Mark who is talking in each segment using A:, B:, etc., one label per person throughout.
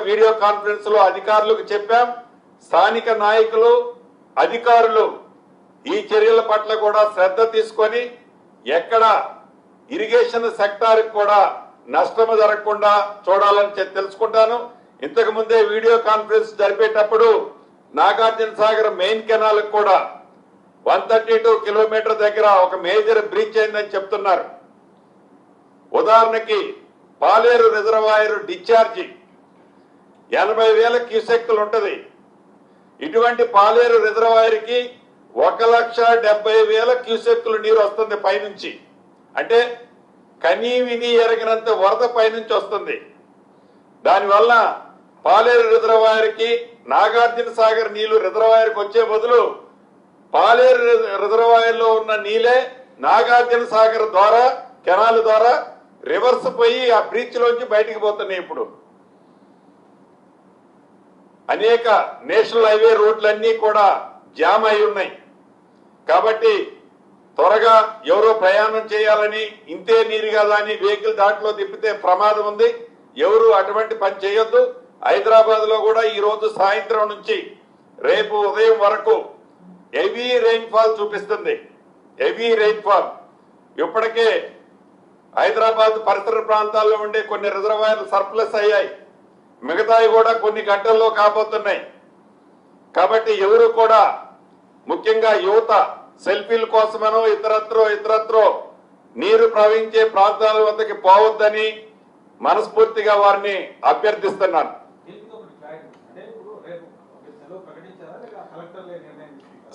A: Video conference లో అధికారులకు చెప్పాం. స్థానిక నాయకులు అధికారులు ఈ చర్యల పట్ల కూడా శ్రద్ధ తీసుకొని ఎక్కడ ఇరిగేషన్ సెక్టార్ కూడా నష్టం జరగకుండా చూడాలని తెలుసుకుంటాను. ఇంతకు ముందే వీడియో కాన్ఫరెన్స్ జరిపేటప్పుడు నాగార్జున సాగర్ మెయిన్ కెనాల్ కూడా 132 కిలోమీటర్ దగ్గర ఒక మేజర్ బ్రీచ్ అయిందని చెప్తున్నారు. ఉదాహరణకి పాలేరు రిజర్వాయర్ డిశ్చార్జి 80,000 క్యూసెక్కులు ఉంటది. ఇటువంటి పాలేరు రిజర్వాయర్ కి 1,70,000 క్యూసెక్కులు నీరు వస్తుంది పైనుంచి. అంటే కనీ విని ఎరగినంత వరద పైనుంచి వస్తుంది. దానివల్ల పాలేరు రిజర్వాయర్ కి నాగార్జున సాగర్ నీళ్లు రిజర్వాయర్ కి వచ్చే బదులు పాలేరు రిజర్వాయర్ లో ఉన్న నీళ్లే నాగార్జున సాగర్ ద్వారా కెనాల్ ద్వారా రివర్స్ పోయి ఆ బ్రీచ్ లోంచి బయటికి పోతున్నాయి. ఇప్పుడు అనేక నేషనల్ హైవే రోడ్లన్నీ కూడా జామ్ అయి ఉన్నాయి. కాబట్టి త్వరగా ఎవరో ప్రయాణం చేయాలని ఇంతే నీరు కదా అని వెహికల్ దాంట్లో తిప్పితే ప్రమాదం ఉంది. ఎవరు అటువంటి పని చేయొద్దు. హైదరాబాద్ లో కూడా ఈ రోజు సాయంత్రం నుంచి రేపు ఉదయం వరకు హెవీ రెయిన్ఫాల్ చూపిస్తుంది. Heavy rainfall. ఇప్పటికే హైదరాబాద్ పరిసర ప్రాంతాల్లో ఉండే కొన్ని రిజర్వాయర్లు సర్ప్లస్ అయ్యాయి. మిగతాయి కూడా కొన్ని గంటల్లో కాబోతున్నాయి. కాబట్టి ఎవరు కూడా ముఖ్యంగా యువత సెల్ఫీల కోసమనో ఇతరత్రో నీరు ప్రవహించే ప్రాంతాల వద్దకి పోవద్దని మనస్ఫూర్తిగా వారిని అభ్యర్థిస్తున్నాను.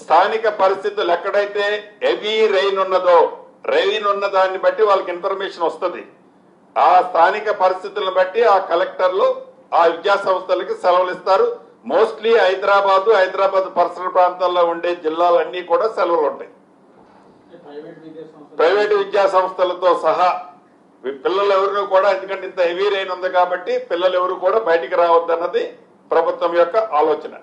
A: స్థానిక పరిస్థితులు ఎక్కడైతే హెవీ రెయిన్ ఉన్నదో రెయిన్ ఉన్న దాన్ని బట్టి వాళ్ళకి ఇన్ఫర్మేషన్ వస్తుంది. ఆ స్థానిక పరిస్థితులను బట్టి ఆ కలెక్టర్లు ఆ విద్యా సంస్థలకి సెలవులు ఇస్తారు. మోస్ట్లీ హైదరాబాద్ పరిసర ప్రాంతాల్లో ఉండే జిల్లాలన్నీ కూడా సెలవులు ఉంటాయి. ప్రైవేటు విద్యా సంస్థలతో సహా పిల్లలు ఎవరు కూడా, ఎందుకంటే ఇంత హెవీ రెయిన్ ఉంది కాబట్టి పిల్లలు ఎవరు కూడా బయటికి రావద్దన్నది ప్రభుత్వం యొక్క ఆలోచన.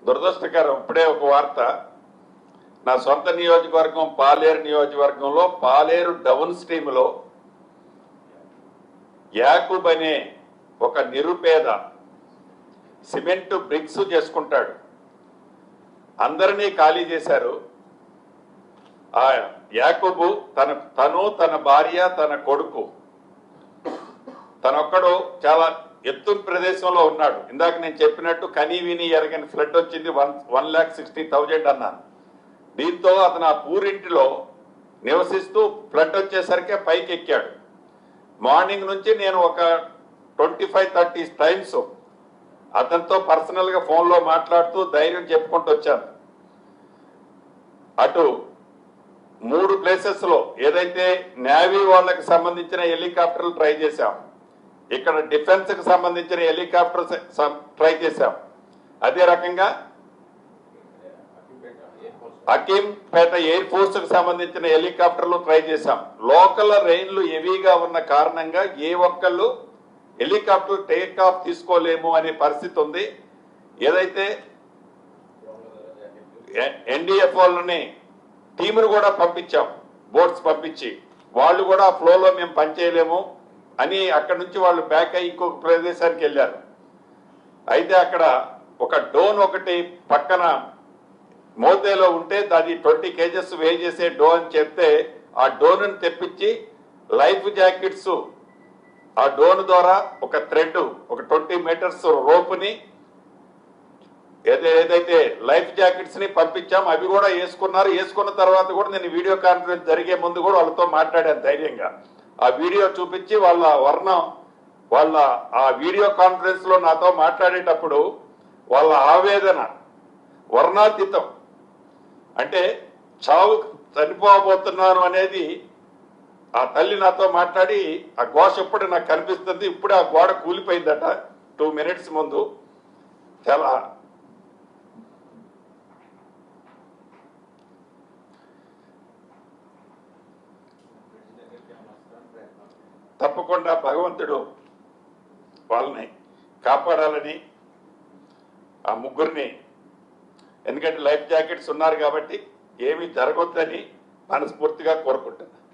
A: దురదృష్టకరం. ఇప్పుడే ఒక వార్త, నా సొంత నియోజకవర్గం పాలేరు నియోజకవర్గంలో పాలేరు డౌన్ స్ట్రీమ్ లో యాకూబ్ అనే ఒక నిరుపేద సిమెంట్ బ్రిక్స్ చేసుకుంటాడు. అందరినీ ఖాళీ చేశారు. ఆ యాకూబు తన భార్య తన కొడుకు తనొక్కడు చాలా ఎత్తు ప్రదేశంలో ఉన్నాడు. ఇందాక నేను చెప్పినట్టు కనీ విని ఎరగని ఫ్లడ్ వచ్చింది. 1,60,000 అన్నాను. దీంతో అతను ఆ పూరింటిలో నివసిస్తూ ఫ్లడ్ వచ్చేసరికి పైకి ఎక్కాడు. మార్నింగ్ నుంచి నేను ఒక 25-30 టైమ్స్ అతనితో పర్సనల్ గా ఫోన్ లో మాట్లాడుతూ ధైర్యం చెప్పుకుంటూ వచ్చాను. అటు 3 ప్లేసెస్ లో ఏదైతే నేవీ వాళ్ళకి సంబంధించిన హెలికాప్టర్లు ట్రై చేశాం, ఇక్కడ డిఫెన్స్ కి సంబంధించిన హెలికాప్టర్స్ ట్రై చేశాం, అదే రకంగా అకీంపేట ఎయిర్ ఫోర్స్ కు సంబంధించిన హెలికాప్టర్లు ట్రై చేశాం. లోకల్ రైన్లు హెవీగా ఉన్న కారణంగా ఏ ఒక్కళ్ళు హెలికాప్టర్ టేక్ ఆఫ్ తీసుకోలేము అనే పరిస్థితి ఉంది. ఏదైతే ఎన్డీఎఫ్ వాళ్ళని టీమును కూడా పంపించాం, బోట్స్ పంపించి, వాళ్ళు కూడా ఫ్లోలో మేము పనిచేయలేము అని అక్కడి నుంచి వాళ్ళు బ్యాక్ అయ్యి ఇంకొక ప్రదేశానికి వెళ్ళారు. అయితే అక్కడ ఒక డోన్ ఒకటి పక్కన మోతేలో ఉంటే అది 20 kgs వే చేసే డో అని చెప్తే ఆ డోన్ తెప్పించి లైఫ్ జాకెట్స్ ఆ డోన్ ద్వారా ఒక థ్రెడ్ ఒక 20 మీటర్స్ రోప్ని ఏదైతే లైఫ్ జాకెట్స్ ని పంపించాం. అవి కూడా వేసుకున్నారు. వేసుకున్న తర్వాత కూడా నేను వీడియో కాన్ఫరెన్స్ జరిగే ముందు కూడా వాళ్ళతో మాట్లాడాను ధైర్యంగా. ఆ వీడియో చూపించి వాళ్ళ ఆ వీడియో కాన్ఫరెన్స్ లో నాతో మాట్లాడేటప్పుడు వాళ్ళ ఆవేదన వర్ణాతీతం. అంటే చావు చనిపోబోతున్నాను అనేది ఆ తల్లి నాతో మాట్లాడి ఆ ఘోష ఇప్పుడు నాకు కనిపిస్తుంది. ఇప్పుడే ఆ గోడ కూలిపోయిందట 2 minutes ముందు. చాలా తప్పకుండా భగవంతుడు వాళ్ళని కాపాడాలని ఆ ముగ్గురిని, ఎందుకంటే లైఫ్ జాకెట్స్ ఉన్నారు కాబట్టి ఏమీ జరగొద్దని మనస్ఫూర్తిగా కోరుకుంటున్నాను.